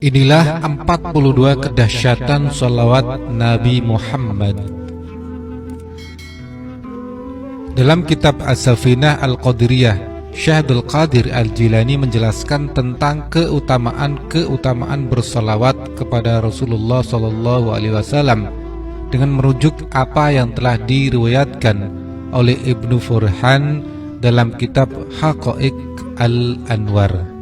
Inilah 42 kedahsyatan sholawat Nabi Muhammad. Dalam kitab As-Safinah Al-Qadiriyah, Syekh Abdul Qadir Al-Jilani menjelaskan tentang keutamaan bersolawat kepada Rasulullah SAW dengan merujuk apa yang telah diriwayatkan oleh Ibnu Furhan dalam kitab Haqaiq Al-Anwar.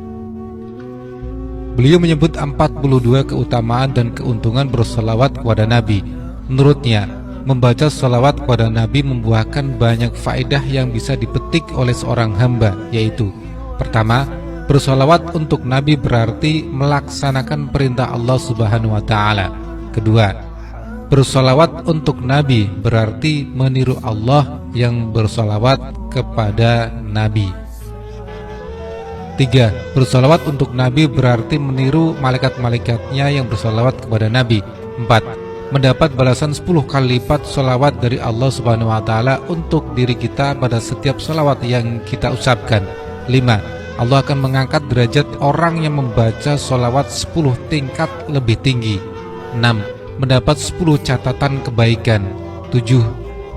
Beliau menyebut 42 keutamaan dan keuntungan bersolawat kepada Nabi. Menurutnya, membaca solawat kepada Nabi membuahkan banyak faedah yang bisa dipetik oleh seorang hamba, yaitu: pertama, bersolawat untuk Nabi berarti melaksanakan perintah Allah Subhanahu wa Ta'ala. Kedua, bersolawat untuk Nabi berarti meniru Allah yang bersolawat kepada Nabi. 3. Bersolawat untuk Nabi berarti meniru malaikat-malaikatnya yang bersolawat kepada Nabi. 4. Mendapat balasan 10 kali lipat solawat dari Allah Subhanahu wa Ta'ala untuk diri kita pada setiap solawat yang kita ucapkan. 5. Allah akan mengangkat derajat orang yang membaca solawat 10 tingkat lebih tinggi. 6. Mendapat 10 catatan kebaikan. 7.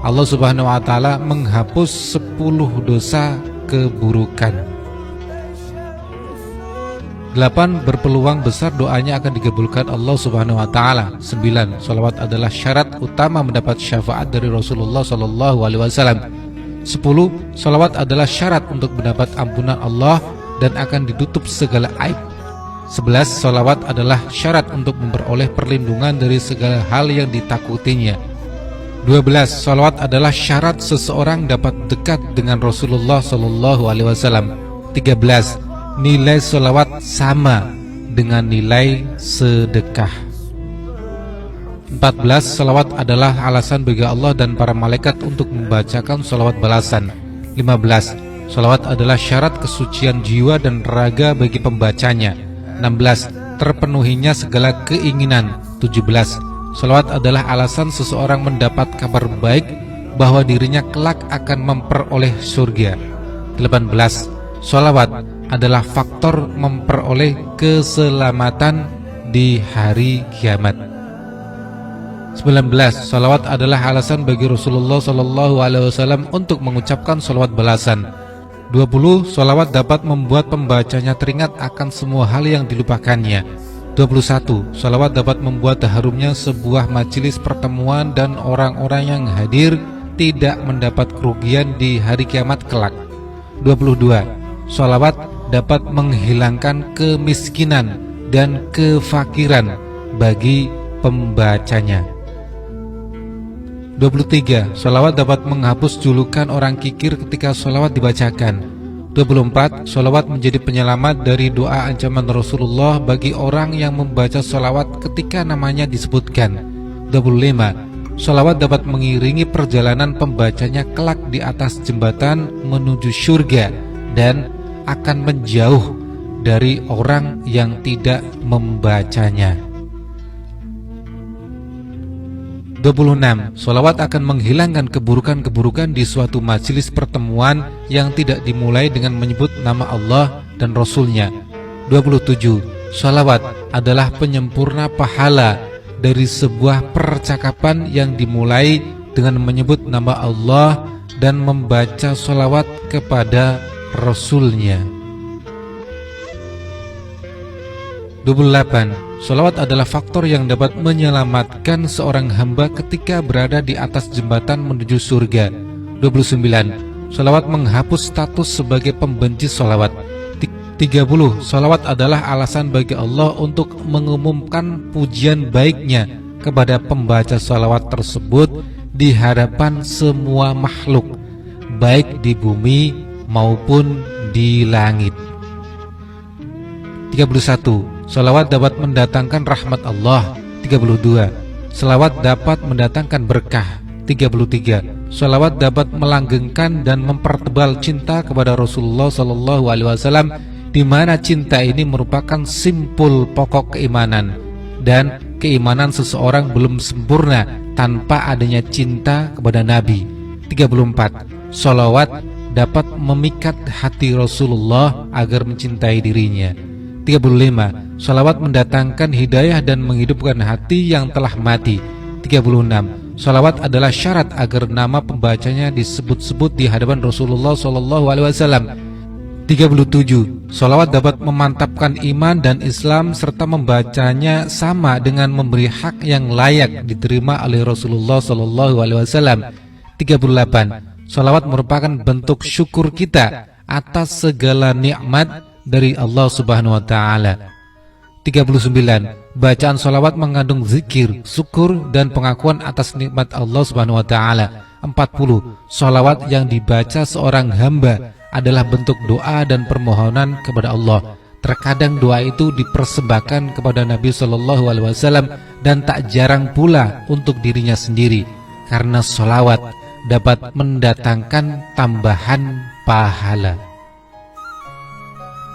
Allah Subhanahu wa Ta'ala menghapus 10 dosa keburukan. 8. Berpeluang besar doanya akan dikabulkan Allah Subhanahu wa Ta'ala. 9. Sholawat adalah syarat utama mendapat syafaat dari Rasulullah SAW. 10. Sholawat adalah syarat untuk mendapat ampunan Allah dan akan ditutup segala aib. 11. Sholawat adalah syarat untuk memperoleh perlindungan dari segala hal yang ditakutinya. 12. Sholawat adalah syarat seseorang dapat dekat dengan Rasulullah SAW. 13. Nilai sholawat sama dengan nilai sedekah. 14. Sholawat adalah alasan bagi Allah dan para malaikat untuk membacakan sholawat balasan. 15. Sholawat adalah syarat kesucian jiwa dan raga bagi pembacanya. 16. Terpenuhinya segala keinginan. 17. Sholawat adalah alasan seseorang mendapat kabar baik bahwa dirinya kelak akan memperoleh surga. 18. Sholawat adalah faktor memperoleh keselamatan di hari kiamat. 19. Sholawat adalah alasan bagi Rasulullah SAW untuk mengucapkan sholawat balasan. 20. Sholawat dapat membuat pembacanya teringat akan semua hal yang dilupakannya. 21. Sholawat dapat membuat harumnya sebuah majelis pertemuan dan orang-orang yang hadir tidak mendapat kerugian di hari kiamat kelak. 22. Sholawat dapat menghilangkan kemiskinan dan kefakiran bagi pembacanya. 23. Sholawat dapat menghapus julukan orang kikir ketika sholawat dibacakan. 24. Sholawat menjadi penyelamat dari doa ancaman Rasulullah bagi orang yang membaca sholawat ketika namanya disebutkan. 25. Sholawat dapat mengiringi perjalanan pembacanya kelak di atas jembatan menuju surga dan akan menjauh dari orang yang tidak membacanya. 26. Sholawat akan menghilangkan keburukan-keburukan di suatu majelis pertemuan yang tidak dimulai dengan menyebut nama Allah dan Rasulnya. 27. Sholawat adalah penyempurna pahala dari sebuah percakapan yang dimulai dengan menyebut nama Allah dan membaca sholawat kepada Rasulnya. 28. Sholawat adalah faktor yang dapat menyelamatkan seorang hamba ketika berada di atas jembatan menuju surga. 29. Sholawat menghapus status sebagai pembenci sholawat. 30. Sholawat adalah alasan bagi Allah untuk mengumumkan pujian baiknya kepada pembaca sholawat tersebut di hadapan semua makhluk, baik di bumi maupun di langit. 31. Sholawat dapat mendatangkan rahmat Allah. 32. Sholawat dapat mendatangkan berkah. 33. Sholawat dapat melanggengkan dan mempertebal cinta kepada Rasulullah SAW, di mana cinta ini merupakan simpul pokok keimanan, dan keimanan seseorang belum sempurna tanpa adanya cinta kepada Nabi. 34. Sholawat dapat memikat hati Rasulullah agar mencintai dirinya. 35. Sholawat mendatangkan hidayah dan menghidupkan hati yang telah mati. 36. Sholawat adalah syarat agar nama pembacanya disebut-sebut di hadapan Rasulullah SAW. 37. Sholawat dapat memantapkan iman dan Islam serta membacanya sama dengan memberi hak yang layak diterima oleh Rasulullah SAW. 38. Sholawat merupakan bentuk syukur kita atas segala nikmat dari Allah Subhanahu wa Ta'ala. 39. Bacaan sholawat mengandung zikir, syukur, dan pengakuan atas nikmat Allah Subhanahu wa Ta'ala. 40. Sholawat yang dibaca seorang hamba adalah bentuk doa dan permohonan kepada Allah. Terkadang doa itu dipersembahkan kepada Nabi SAW dan tak jarang pula untuk dirinya sendiri, karena sholawat dapat mendatangkan tambahan pahala.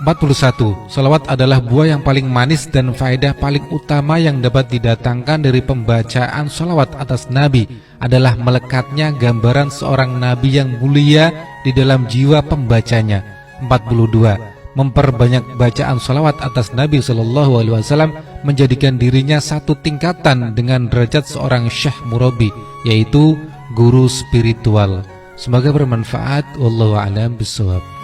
41. Sholawat adalah buah yang paling manis dan faedah paling utama yang dapat didatangkan dari pembacaan sholawat atas Nabi adalah melekatnya gambaran seorang Nabi yang mulia di dalam jiwa pembacanya. 42. Memperbanyak bacaan sholawat atas Nabi SAW menjadikan dirinya satu tingkatan dengan derajat seorang syekh murabi, yaitu guru spiritual. Semoga bermanfaat. Wallahu a'lam bishawab.